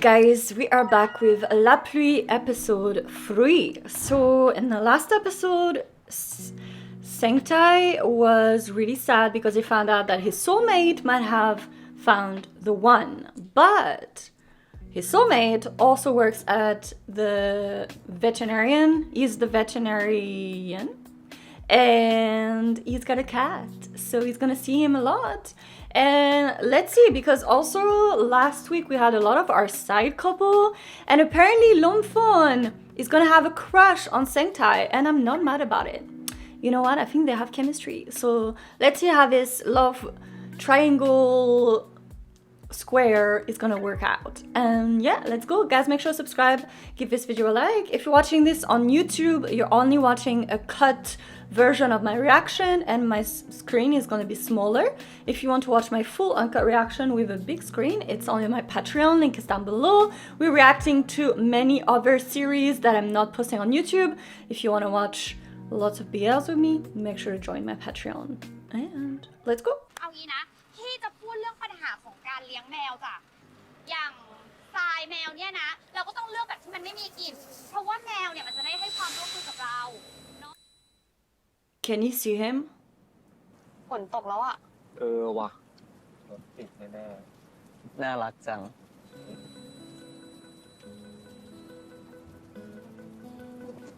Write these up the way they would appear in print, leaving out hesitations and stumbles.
Guys, we are back with La Pluie episode 3. So in the last episode, Sengtai was really sad because he found out that his soulmate might have found the one. But his soulmate also works at the veterinarian. He's the veterinarian. And he's got a cat. So he's gonna see him a lot. And let's see, because also last week we had a lot of our side couple, and apparently Lomfon is gonna have a crush on Sengtai, and I'm not mad about it. You know what? I think they have chemistry. So let's see how this love triangle square is gonna work out. And yeah, let's go. Guys, make sure to subscribe, give this video a like. If you're watching this on YouTube, you're only watching a cut version of my reaction and my screen is going to be smaller. If you want to watch my full uncut reaction with a big screen, it's only on my Patreon, link is down below. We're reacting to many other series that I'm not posting on YouTube. If you want to watch lots of BLs with me, make sure to join my Patreon. And let's go. เอางี้นะที่จะพูดเรื่องปัญหาของการเลี้ยงแมวจ้ะอย่างทรายแมวเนี่ยนะเราก็ต้องเลือกแบบที่มันไม่มีกลิ่นเพราะว่าแมวเนี่ยมันจะได้ให้ความร่วมมือกับเรา Can you see him? ฝนตกแล้วอ่ะว่ะรถติดแน่ๆน่ารักจัง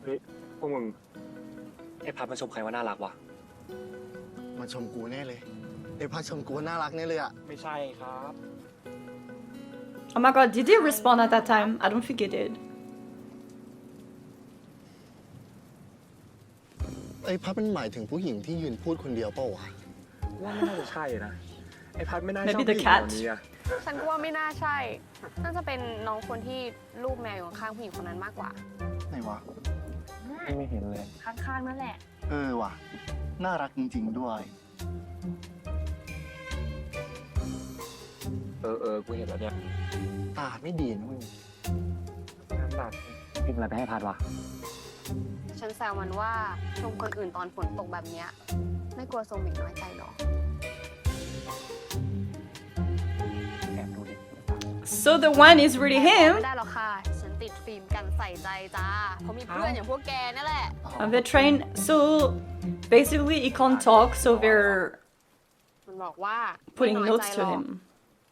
เฮ้ยพวกมึงไอ้พัดมาชมใครว่าน่ารักวะมาชมกูแน่เลยไอ้พัดชมกูน่ารักแน่เลยอ่ะไม่ใช่ครับ Oh my god, did he respond at that time? I don't think he did. ไอ้พัดมันหมายถึงผู้หญิงที่ยืนพูดคนเดียวเปล่าวะว่าไม่น่าจะใช่นะไอ้พัดไม่น่าชอบ Maybe ผู้ the หญิงคน cat. นี้อะ ฉันก็ว่าไม่น่าใช่ น่าจะเป็นน้องคนที่ลูกแมวอยู่ข้างผู้หญิงคนนั้นมากกว่า ไหนวะ ไม่เห็นเลย ข้างๆนั่นแหละ ว่ะน่ารักจริงๆด้วย กูเห็นแล้วเนี่ย ตาไม่ดีนะมึง น้ำตาพิมพ์อะไรไปให้พัดวะ ฉันแซวมันว่าชมคนอื่นตอนฝนตกแบบเนี้ยไม่กลัวโซมิกน้อยใจหรอ แอบดูดิ So the one is really ไม่ him. ได้หรอกค่ะ ฉันติดฟิล์มกันใส่ใจจ้า เพราะมีเพื่อนอย่างพวกแกนั่นแหละ And they train. So basically, he can't talk, so they're มันบอกว่า putting ไม่น้อยใจ notes หร to อก him.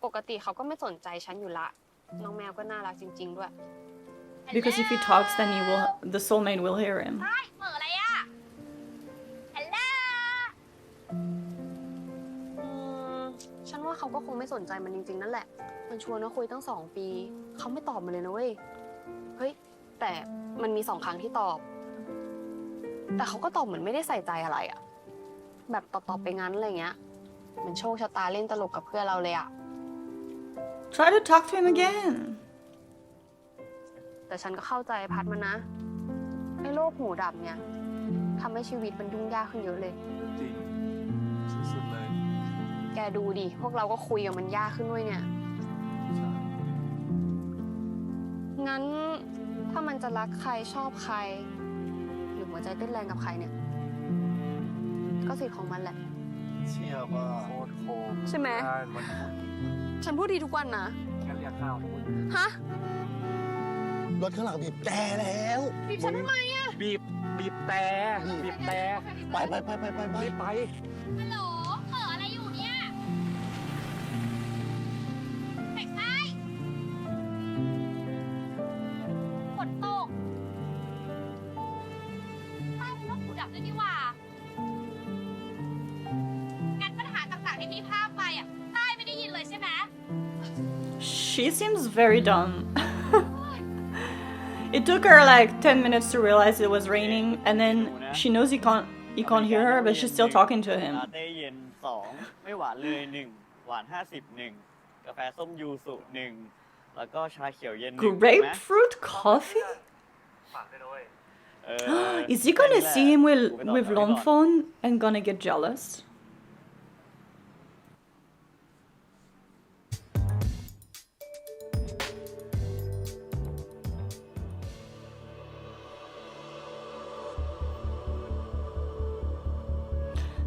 ปกติเขาก็ไม่สนใจฉันอยู่ละ น้องแมวก็น่ารักจริงๆด้วย Because if he talks, then the soulmate will hear him. ใช่เหม่ออะไรอ่ะฮัลโหล ฉันว่าเขาก็คงไม่สนใจมันจริงๆนั่นแหละ มันชวนมาคุยตั้ง2 ปี เขาไม่ตอบมาเลยนะเว้ย เฮ้ย แต่มันมี2 ครั้งที่ตอบ แต่เขาก็ตอบเหมือนไม่ได้ใส่ใจอะไรอะแบบตอบไปงั้นอะไรเงี้ยเหมือนโชคชะตาเล่นตลกกับเพื่อนเราเลยอะ Try to talk to him again. แต่ฉันก็เข้าใจพัดมันนะ ไอ้โรคหูดับเนี่ยทำให้ชีวิตมันยุ่งยากขึ้นเยอะเลย จริงสุดๆเลย แกดูดิ พวกเราก็คุยกับมันยากขึ้นด้วยเนี่ย งั้นถ้ามันจะรักใครชอบใคร หรือหัวใจเต้นแรงกับใครเนี่ย ก็สิทธิ์ของมันแหละ เชื่อว่า โคตรโคตร ใช่ไหม มัน ฉันพูดดีทุกวันนะ แค่เรียกข้าวทุกคน ฮะ รถข้างหลังบีบแต่แล้ว บีบฉันทำไมอะ บีบแต่ ไปไปไปไปไปไป รีบไป ฮัลโหลเหม่ออะไรอยู่เนี่ยเด็กชายฝนตกใต้เป็นโรคหูดับด้วยนี่หว่างั้นปัญหาต่างๆที่พี่ภาพไปอ่ะใต้ไม่ได้ยินเลยใช่ไหม She seems very dumb. It took her like 10 minutes to realize it was raining, and then she knows he can't hear her, but she's still talking to him. ลาเต้เย็น2ไม่หวานเลย1หวาน50 1กาแฟส้มยูสุ1แล้วก็ชาเขียวเย็น1 Grapefruit coffee? ฝากด้วย Is he gonna see him with Lomfon and gonna get jealous?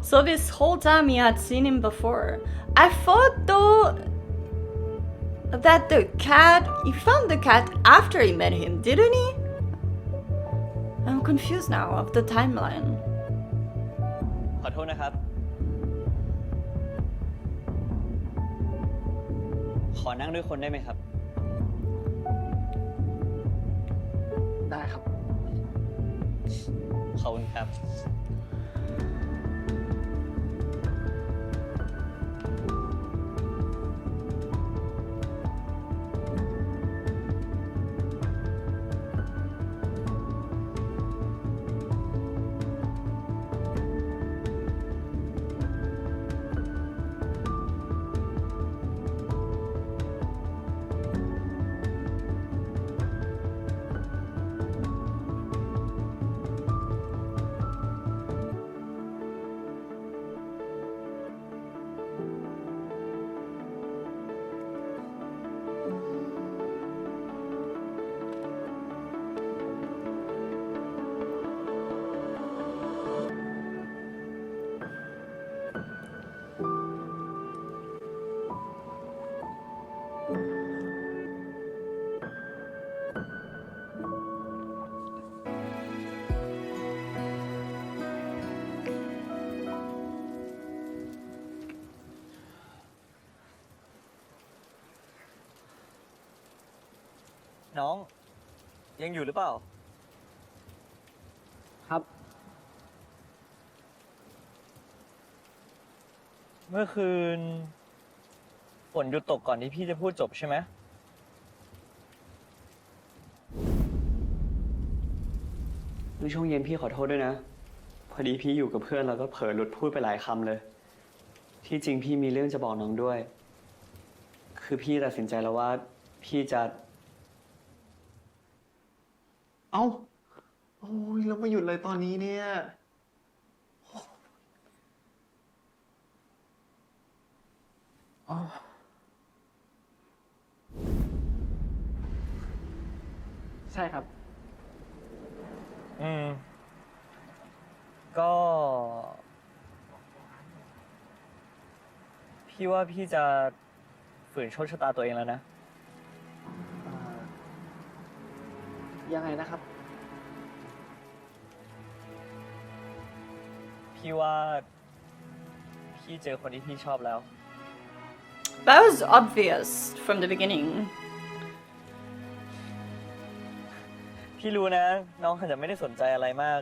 So this whole time he had seen him before. I thought though that the cat, he found the cat after he met him, didn't he? I'm confused now of the timeline. ขอโทษนะครับ ขอนั่งด้วยคนได้ไหมครับ ได้ครับ ขอบคุณครับ น้องยังอยู่หรือเปล่า ครับ เมื่อคืนฝนหยุดตกก่อนที่พี่จะพูดจบใช่ไหมเมื่อช่วงเย็นพี่ขอโทษด้วยนะ พอดีพี่อยู่กับเพื่อนแล้วก็เผลอหลุดพูดไปหลายคำเลย ที่จริงพี่มีเรื่องจะบอกน้องด้วย คือพี่ตัดสินใจแล้วว่าพี่จะ เอ้า โอ้ยแล้วมาหยุดเลยตอนนี้เนี่ยอ๋อใช่ครับ ก็ พี่ว่าพี่จะฝืนโชคชะตาตัวเองแล้วนะ ยังไงนะครับ พี่ว่าพี่เจอคนที่พี่ชอบแล้ว That was obvious from the beginning. พี่รู้นะ น้องอาจจะไม่ได้สนใจอะไรมาก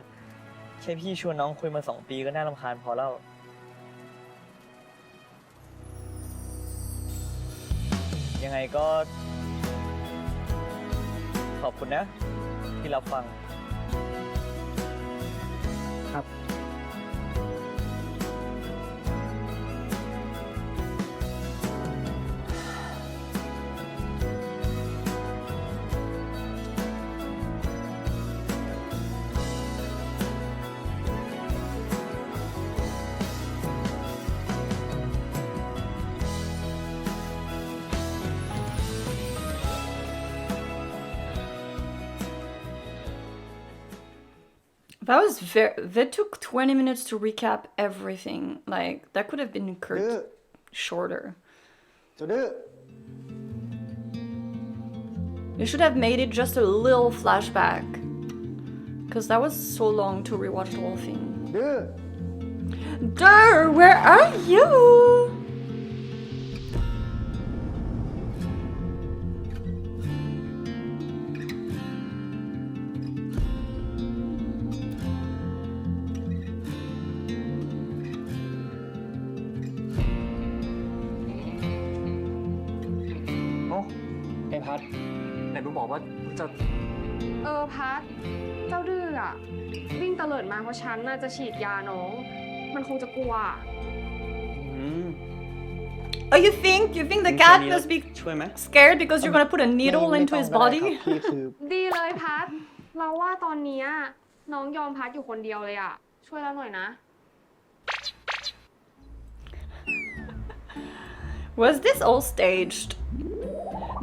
แค่พี่ชวนน้องคุยมา2 ปีก็น่ารำคาญพอแล้ว ยังไงก็ ขอบคุณนะ ที่รับฟัง ครับ That was that took 20 minutes to recap everything. Like, that could have been shorter. จะดื้อ You should have made it just a little flashback. Because that was so long to rewatch the whole thing. ดื้อ Durr, where are you?ไอ้พัดไหนมึงบอกว่าจะ พัดเจ้าดื้ออะวิ่งเตลิดมาเพราะฉันน่าจะฉีดยาน้อง มันคงจะกลัว Oh, you think the cat must be ช่วยไหม scared because you're gonna put a needle ไม่ into ต้อง his ก็ได้ body? ครับพี่คือ ดีเลยพัด เราว่าตอนเนี้ยน้องยอมพัดอยู่คนเดียวเลยอะช่วยเราหน่อยนะ Was this all staged?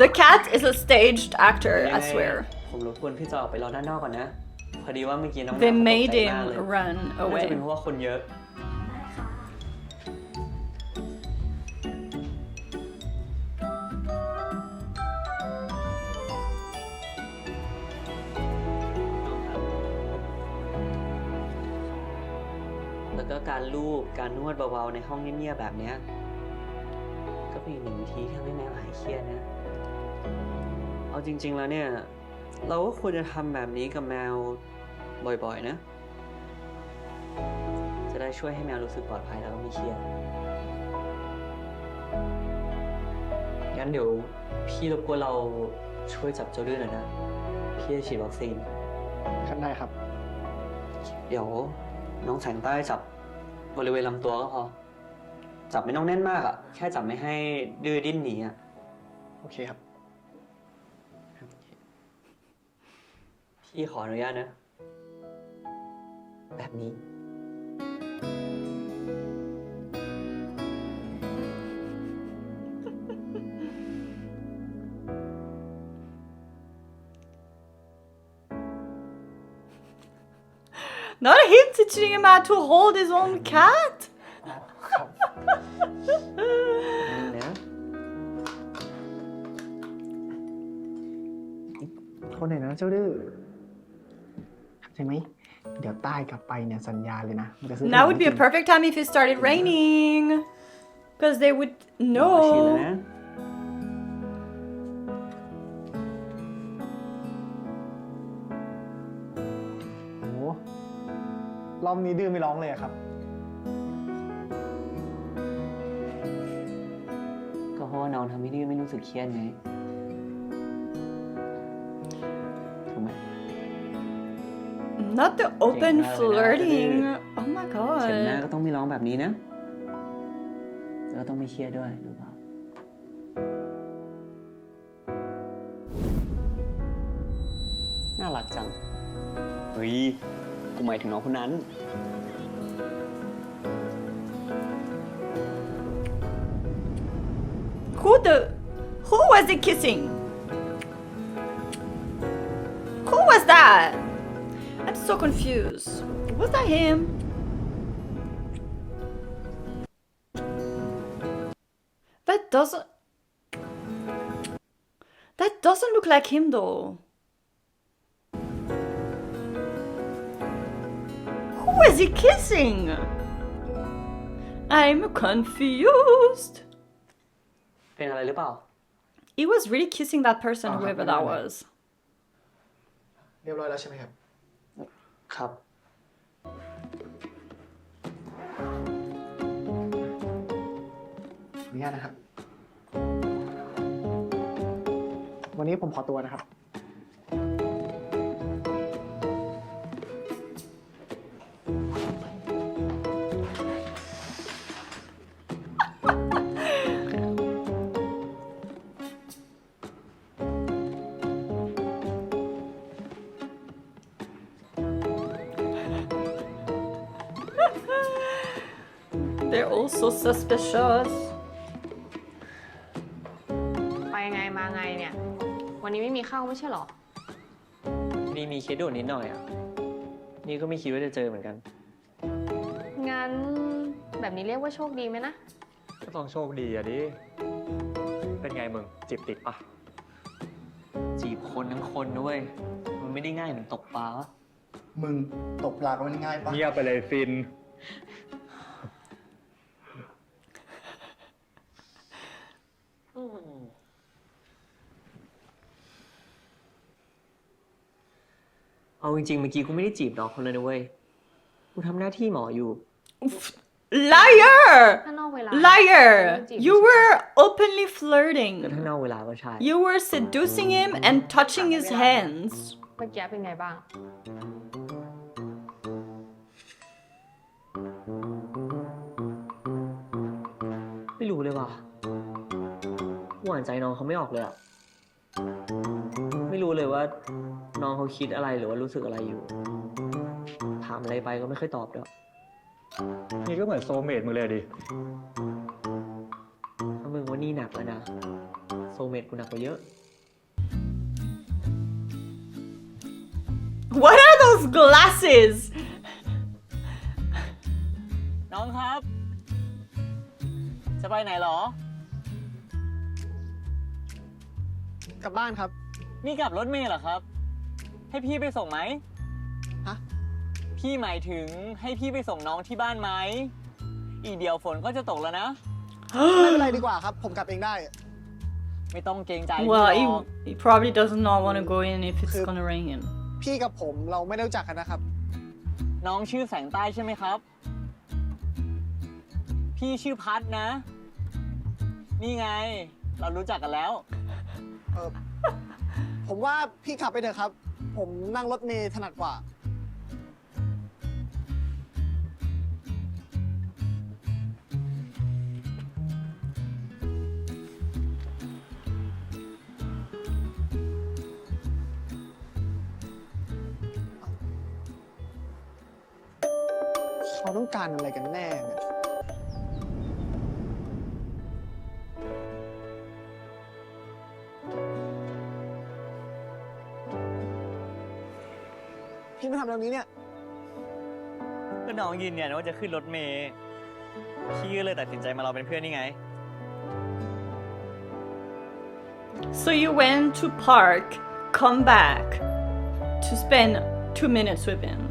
The cat is a staged actor, I swear. ผมรบกวนพี่จะออกไปรอด้านนอกก่อนนะ พอดีว่าเมื่อกี้น้อง They เขาตก made ใจ him มากเลย run น่าจะ away. เป็นเพราะว่าคนเยอะ พ ก็การลูบการนวดเบาๆในห้องเงียบๆแบบเนี้ยก็เป็นอีกหนึ่งวิธีที่ทำให้แมวหายเครียดนะ เอาจริงๆแล้วเนี่ย เราก็ควรจะทำแบบนี้กับแมวบ่อยๆนะ จะได้ช่วยให้แมวรู้สึกปลอดภัยแล้วก็ไม่เครียด งั้นเดี๋ยวพี่รบกวนเราช่วยจับเจ้าดื้อหน่อยนะ พี่จะฉีดวัคซีน ขั้นได้ครับ เดี๋ยวน้องแสงใต้จับบริเวณลำตัวก็พอ จับไม่ต้องแน่นมากอะแค่จับไม่ให้ดื้อดิ้นหนีอะ โอเคครับ พี่ขออนุญาตนะ แบบนี้ Not him teaching him how to hold his own cat. นะ โทษหน่อยนะเจ้าดื้อใช่ไหม เดี๋ยวใต้กลับไปเนี่ยสัญญาเลยนะมันจะซื้อ Now would be a perfect time if it started raining, because they would ฉีดแล้ว know. นะ โอ้โหรอบนี้ดื้อไม่ร้องเลยอะครับ ก็เพราะว่าน้องทำให้ดื้อไม่รู้สึกเครียดไง ถูกไหม Not the open Jake, flirting. Oh my เข็มหน้า god. ก็ต้องไม่ร้องแบบนี้นะ แล้วก็ต้องไม่เครียดด้วยรู้เปล่า น่ารักจัง เฮ้ย กูหมายถึงน้องคนนั้น Who was he kissing? Who was that? I'm so confused. Was that him? That doesn't look like him though. Who was he kissing? I'm confused. เป็นอะไรหรือเปล่า He was really kissing that person, Oh, whoever no, that no. was. เรียบร้อยแล้วใช่ไหมครับ ครับ ขออนุญาตนะครับ วันนี้ผมขอตัวนะครับ They're all so suspicious. ไปไงมาไงเนี่ย วันนี้ไม่มีเข้าไม่ใช่เหรอ นี่มีเคสด่วนนิดหน่อยอ่ะ นี่ก็ไม่คิดว่าจะเจอเหมือนกัน งั้นแบบนี้เรียกว่าโชคดีไหมนะ ก็ต้องโชคดีอะดิ เป็นไงมึงจีบติดปะ จีบคนทั้งคนด้วย มันไม่ได้ง่ายเหมือนตกปลาวะ มึงตกปลาก็ไม่ง่ายปะ เงียบไปเลยฟิน เอาจริงๆเมื่อกี้กูไม่ได้จีบน้องคนเลยนะเว้ย กูทำหน้าที่หมออยู่ Liar! ถ้านอกเวลา Liar! You were openly ก็ flirting. ถ้านอกเวลาก็ใช่ You were seducing him and touching his hands. เมื่อกี้เป็นไงบ้าง ไม่รู้เลยว่ะกูอ่านใจน้องเขาไม่ออกเลยอ่ะ ไม่รู้เลยว่าน้องเขาคิดอะไรหรือว่ารู้สึกอะไรอยู่ ถามอะไรไปก็ไม่ค่อยตอบด้วย นี่ก็เหมือนโซลเมตมึงเลยดิ ถ้ามึงว่านี่หนักแล้วนะ โซลเมตกูหนักกว่าเยอะ What are those glasses? น้องครับ จะไปไหนหรอ กลับบ้านครับ นี่กลับรถเมล์เหรอครับ ให้พี่ไปส่งไหม ฮะ พี่หมายถึงให้พี่ไปส่งน้องที่บ้านไหมอีเดียวฝนก็จะตกแล้วนะ ไม่เป็นไรดีกว่าครับ ผมกลับเองได้ ไม่ต้องเกรงใจ Well, พี่หรอก he probably does not want to go in if it's gonna rain. พี่กับผมเราไม่ได้รู้จักกันนะครับ น้องชื่อแสงใต้ใช่ไหมครับ พี่ชื่อพัดนะ นี่ไง เรารู้จักกันแล้ว ผมว่าพี่ขับไปเถอะครับ ผมนั่งรถเมล์ถนัดกว่า เขาต้องการอะไรกันแน่เนี่ยพี่มาทำแบบนี้เนี่ย ก็น้องยืนยันว่าจะขึ้นรถเมล์พี่ก็เลยตัดสินใจมาเราเป็นเพื่อนนี่ไง So you went to park, come back to spend 2 minutes with him.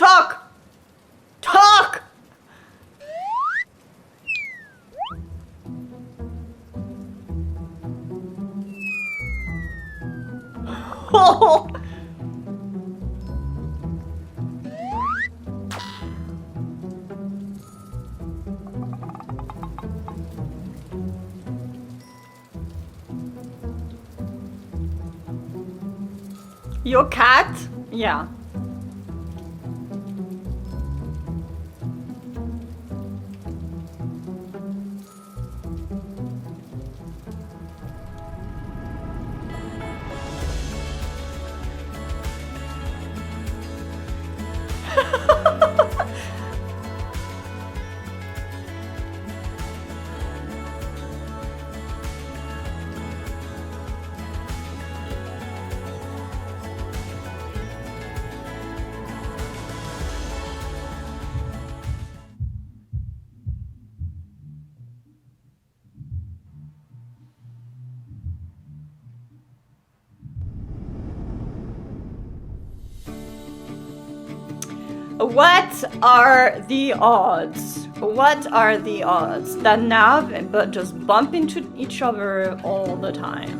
Talk! Talk! Oh! Your cat? Yeah. What are the odds? What are the odds that Nav and Bud just bump into each other all the time?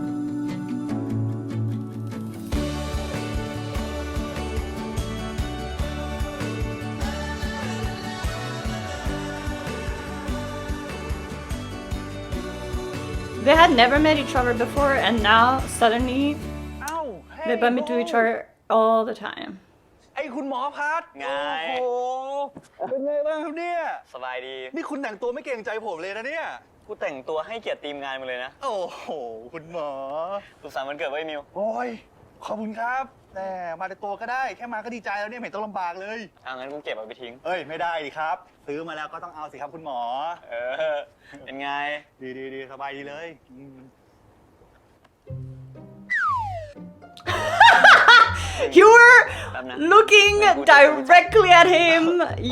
They had never met each other before, and now suddenly เอ้า they bump into each other all the time. ไอ้คุณหมอพัด ไง โอ้โหเป็นไงบ้างครับเนี่ย สบายดี นี่คุณแต่งตัวไม่เกรงใจผมเลยนะเนี่ย กูแต่งตัวให้เกียรติทีมงานมาเลยนะ โอ้โห คุณหมอ สุขสันต์วันเกิดไว้มิว โอ้ย ขอบคุณครับแต่มาแต่ตัวก็ได้ แค่มาก็ดีใจแล้วเนี่ยไม่เห็นต้องลำบากเลย งั้นกูเก็บเอาไปทิ้ง เอ้ย ไม่ได้ดิครับ ซื้อมาแล้วก็ต้องเอาสิครับคุณหมอ เป็นไง ดีสบายดีเลยYou were looking directly at him.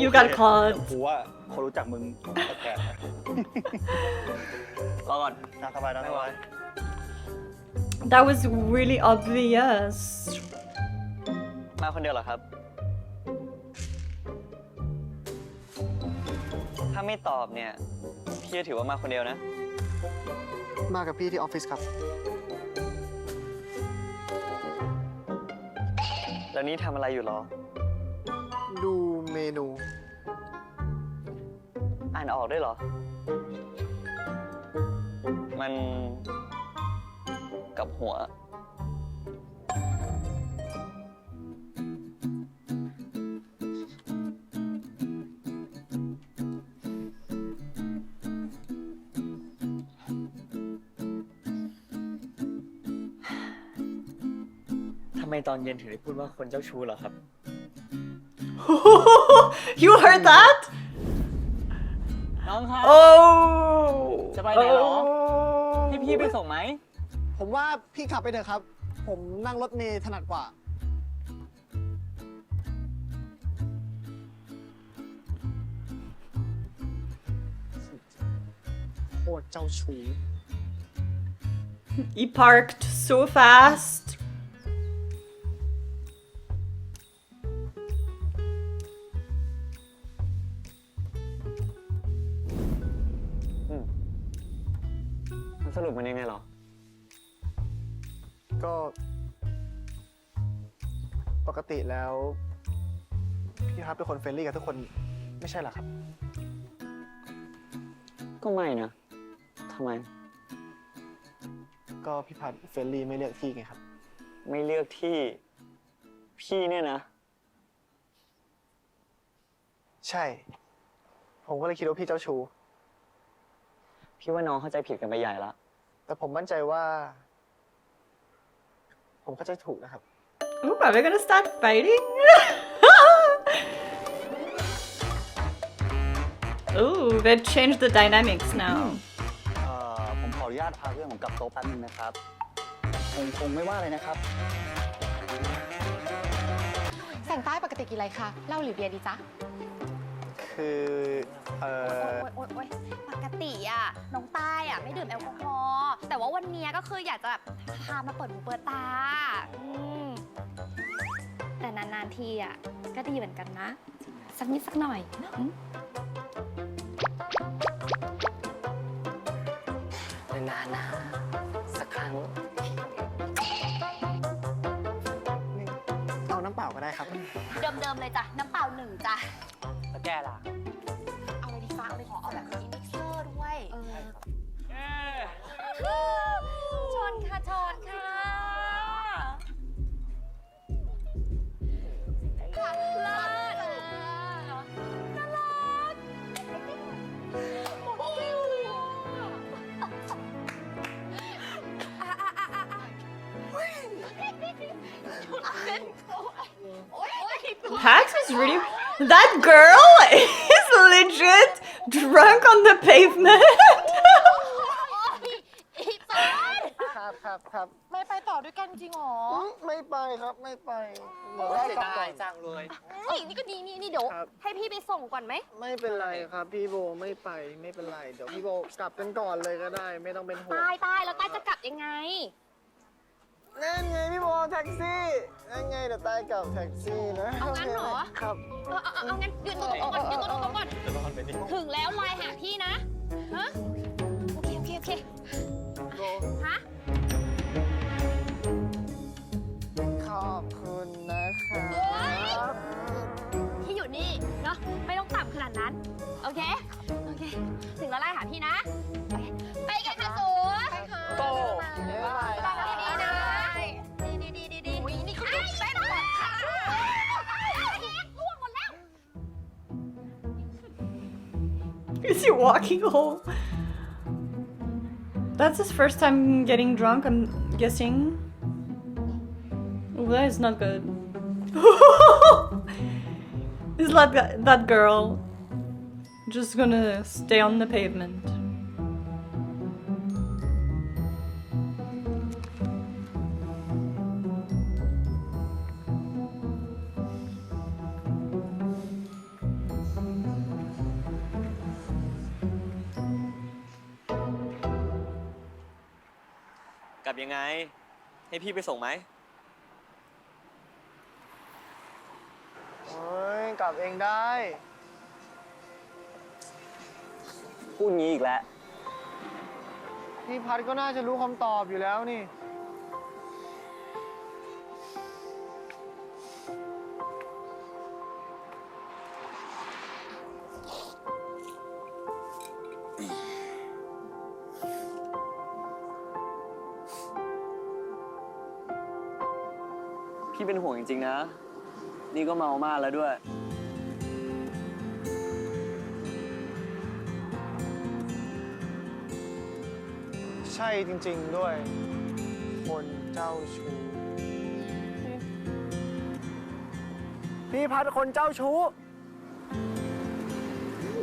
You got caught. กูว่าคนรู้จักมึงแก่ รอก่อน น่าสบายนะสบาย That was really obvious. มาคนเดียวเหรอครับ ถ้าไม่ตอบเนี่ย พี่จะถือว่ามาคนเดียวนะ มากับพี่ที่ออฟฟิศครับ แล้วนี้ทำอะไรอยู่หรอ ดูเมนู อ่านออกด้วยเหรอ มันกับหัว ทำไมตอนเย็นถึงได้พูดว่าคนเจ้าชู้เหรอครับ You heard that? น้องครับ Oh. จะไปไหนเหรอ ให้พี่ไปส่งไหม ผมว่าพี่ขับไปเถอะครับ ผมนั่งรถเมล์ถนัดกว่า ตรเจ้าชู้ He parked so fast. สรุปมันยังไงหรอ ก็ปกติแล้ว พี่พัดเป็นคนเฟรนลี่กับทุกคนไม่ใช่เหรอครับ ก็ไม่นะ ทำไม ก็พี่พัดเฟรนลี่ไม่เลือกที่ไงครับ ไม่เลือกที่ พี่เนี่ยนะ ใช่ ผมก็เลยคิดว่าพี่เจ้าชู้ พี่ว่าน้องเข้าใจผิดกันไปใหญ่ละ แต่ผมมั่นใจว่า ผมเข้าใจถูกนะครับ Ooh, are we gonna start fighting? Ooh, they've changed the dynamics now. ผมขออนุญาตพาเพื่อนผมกลับโต๊ะแป๊บนึงนะครับ คงไม่ว่าเลยนะครับ แต่งใต้ปกติกินอะไรคะเหล้าหรือเบียร์ดีจ๊ะ คือ โอ๊ยปกติอ่ะน้องใต้อ่ะไม่ดื่มแอลกอฮอล์แต่ว่าวันเนี้ยก็คืออยากจะแบบพามาเปิดหูเปิดตาแต่นานๆทีอ่ะก็ดีเหมือนกันนะ สักนิดสักหน่อยนานๆนะสักครั้งเอาน้ำเปล่าก็ได้ครับ เดิมๆเลยจ้ะน้ำเปล่า1จ้ะ แล้วแกล่ะ เอาอะไรดีฟ้าเอาเลยขอเอาแบบมีมิกเซอร์ด้วยชนค่ะชนค่ะเลิศน่ารักหมดแก้วเลยอ่ะPax is really. That girl is legit drunk on the pavement. อีตอน ครับ ไม่ไปต่อด้วยกันจริงหรอ ไม่ไปครับไม่ไปเดี๋ยวได้กลับก่อน จังเลย นี่ก็ดีนี่เดี๋ยว ครับ ให้พี่ไปส่งก่อนไหม ไม่เป็นไรครับพี่โบไม่ไปไม่เป็นไร เดี๋ยวพี่โบกลับกันก่อนเลยก็ได้ ไม่ต้องเป็นห่วง ตายแล้วตายจะกลับยังไง นั่นไงพี่โบแท็กซี่นั่นไงเดี๋ยวตายกับแท็กซี่นะ เอางั้นเหรอ ครับ เอางั้นยืนตัวตรงก่อนยืนตัวตรงก่อนถึงแล้วไลน์หาพี่นะฮะโอเคโบ ฮะ ขอบคุณนะครับ พี่อยู่นี่เนาะไม่ต้องต่ำขนาดนั้นโอเคถึงแล้วไลน์หาพี่นะไปกันค่ะสูไปค่ะ โบ ดีๆนะดีอุ้ยนี่เขาตื่นเต้นหมดค่ะล่วงหมดแล้ว Is he walking home? That's his first time getting drunk, I'm guessing. Oh, that is not good. Is that girl just gonna stay on the pavement?กลับยังไง ให้พี่ไปส่งไหม โอ้ยกลับเองได้ พูดงี้อีกแล้ว พี่พัดก็น่าจะรู้คำตอบอยู่แล้วนี่ พี่เป็นห่วงจริงๆนะ นี่ก็เมามากแล้วด้วย ใช่จริงๆด้วย คนเจ้าชู้พี่พัดคนเจ้าชู้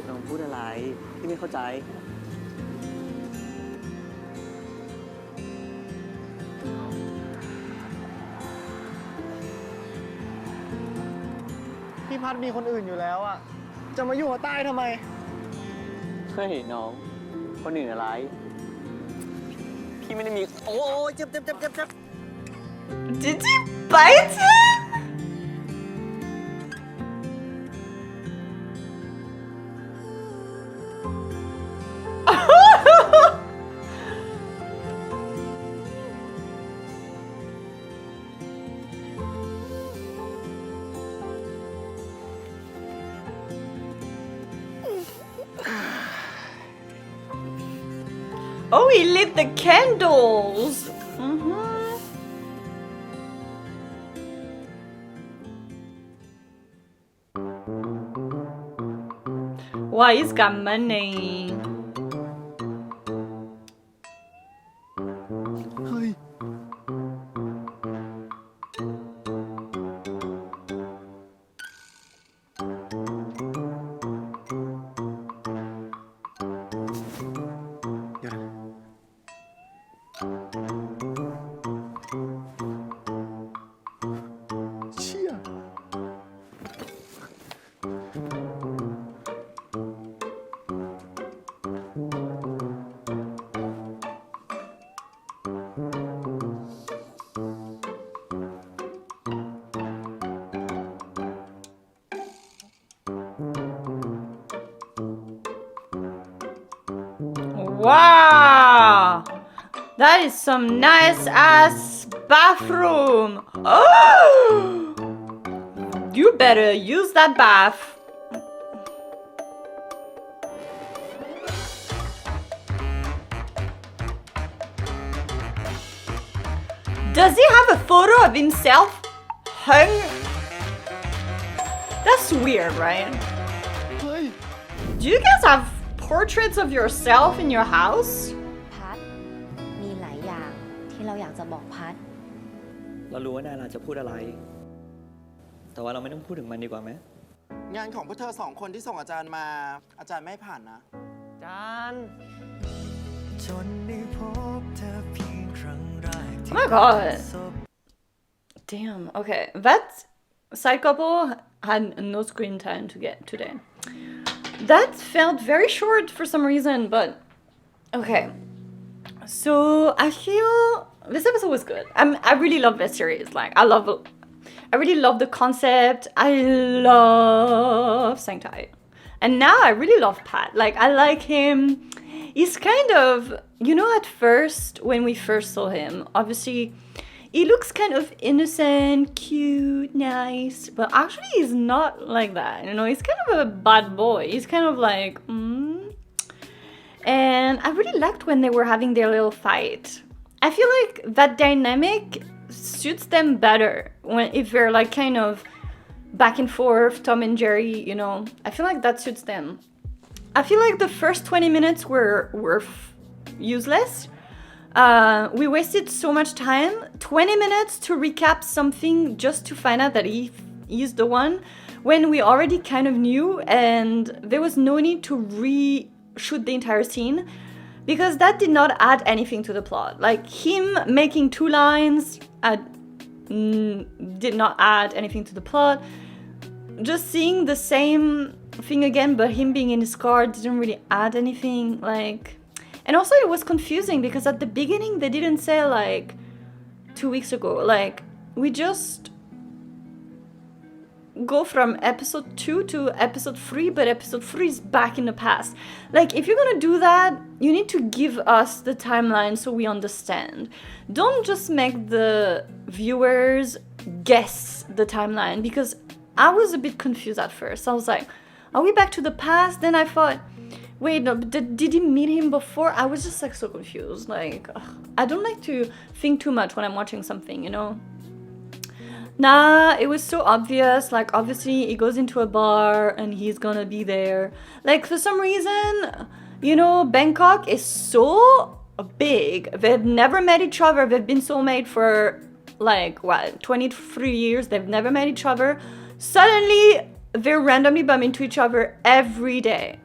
น้องพูดอะไร พี่ไม่เข้าใจ พี่พัดมีคนอื่นอยู่แล้วอ่ะ จะมาอยู่กับใต้ทำไม เฮ้ยน้อง พ คนอื่นอะไร พี่ไม่ได้มี โอ้ยเจ็บ Did you bite him? Oh, he lit the candles. Wow, he's got money. เฮ้ย เดี๋ยวนะ เชี่ย Wow, that is some nice ass bathroom. Oh, you better use that bath. Does he have a photo of himself hung? That's weird, right? เฮ้ย Do you guys have portraits of yourself in your house? พัดมีหลายอย่างที่เราอยากจะบอกพัด เรารู้ว่าดาราจะพูดอะไร แต่ว่าเราไม่ต้องพูดถึงมันดีกว่าไหม งานของพวกเธอ2 คนที่ส่งอาจารย์มา อาจารย์ไม่ให้ผ่านนะ จาน Oh my god. Damn, okay. That side couple had no screen time to get today. That felt very short for some reason, but okay. So I feel this episode was good. I really love this series. Like I really love the concept. I love Sanctai. And now I really love Pat. Like I like him. He's kind of, you know, at first when we first saw him, obviously he looks kind of innocent, cute, nice, but actually he's not like that. You know, he's kind of a bad boy. He's kind of like, And I really liked when they were having their little fight. I feel like that dynamic suits them better when if they're like kind of back and forth, Tom and Jerry, you know. I feel like that suits them. I feel like the first 20 minutes were useless. We wasted so much time. 20 minutes to recap something just to find out that he's the one when we already kind of knew, and there was no need to reshoot the entire scene because that did not add anything to the plot. Like him making 2 lines did not add anything to the plot. Just seeing the same thing again, but him being in his car didn't really add anything. Like, and also it was confusing because at the beginning they didn't say like 2 weeks ago. Like we just go from episode 2 to episode 3, but episode 3 is back in the past. Like if you're gonna do that, you need to give us the timeline so we understand. Don't just make the viewers guess the timeline, because I was a bit confused at first. I was like, are we back to the past? Then I thought, wait, no, did he meet him before? I was just like so confused. Like, I don't like to think too much when I'm watching something, you know? Nah, it was so obvious. Like, obviously, he goes into a bar and he's gonna be there. Like, for some reason, you know, Bangkok is so big. They've never met each other. They've been soulmate for, like, what, 23 years. They've never met each other. Suddenly, they're randomly bumping into each other every day.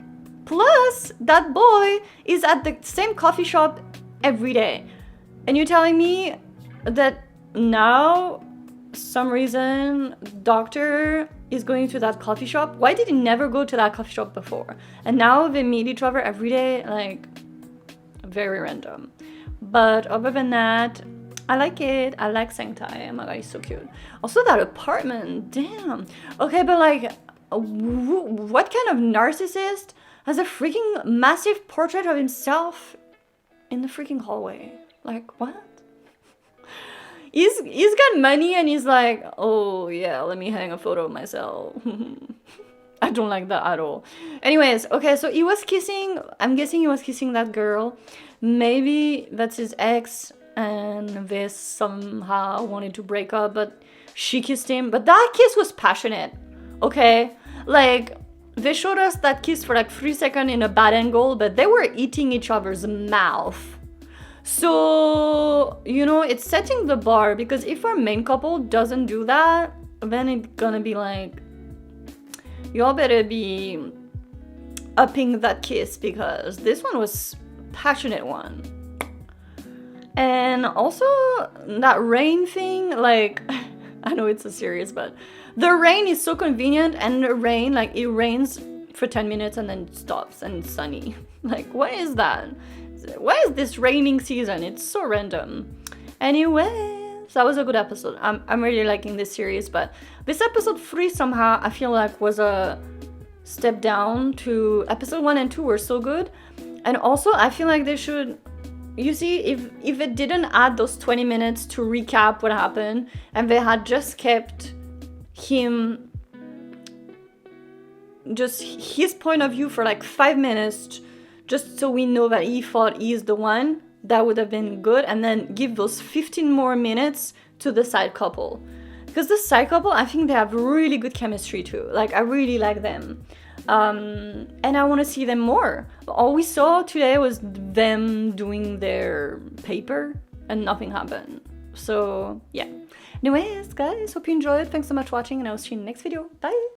Plus, that boy is at the same coffee shop every day. And you're telling me that now, some reason, doctor is going to that coffee shop? Why did he never go to that coffee shop before? And now they meet each other every day? Like, very random. But other than that, I like it. I like Sengtai. Oh my god, he's so cute. Also, that apartment, damn. Okay, but like, what kind of narcissist has a freaking massive portrait of himself in the freaking hallway? Like, what? He's got money and he's like, oh yeah, let me hang a photo of myself. I don't like that at all. Anyways, okay, so he was kissing, I'm guessing he was kissing that girl. Maybe that's his ex and they somehow wanted to break up, but she kissed him. But that kiss was passionate, okay? Like, they showed us that kiss for like 3 seconds in a bad angle, but they were eating each other's mouth. So, you know, it's setting the bar, because if our main couple doesn't do that, then it's gonna be like, y'all better be upping that kiss, because this one was passionate one. And also that rain thing, like, I know it's a series, but the rain is so convenient, and the rain, like, it rains for 10 minutes and then it stops and it's sunny. Like, what is that? Why is this raining season? It's so random. Anyways, that was a good episode. I'm really liking this series, but this episode 3 somehow I feel like was a step down to episode 1 and 2 were so good. And also I feel like they should, you see, if it didn't add those 20 minutes to recap what happened, and they had just kept him, just his point of view for like 5 minutes, just so we know that he thought he's the one, that would have been good. And then give those 15 more minutes to the side couple, because the side couple, I think they have really good chemistry too. Like, I really like them, and I want to see them more. All we saw today was them doing their paper and nothing happened. So yeah, anyways guys, hope you enjoyed. Thanks so much for watching, and I'll see you in the next video. Bye.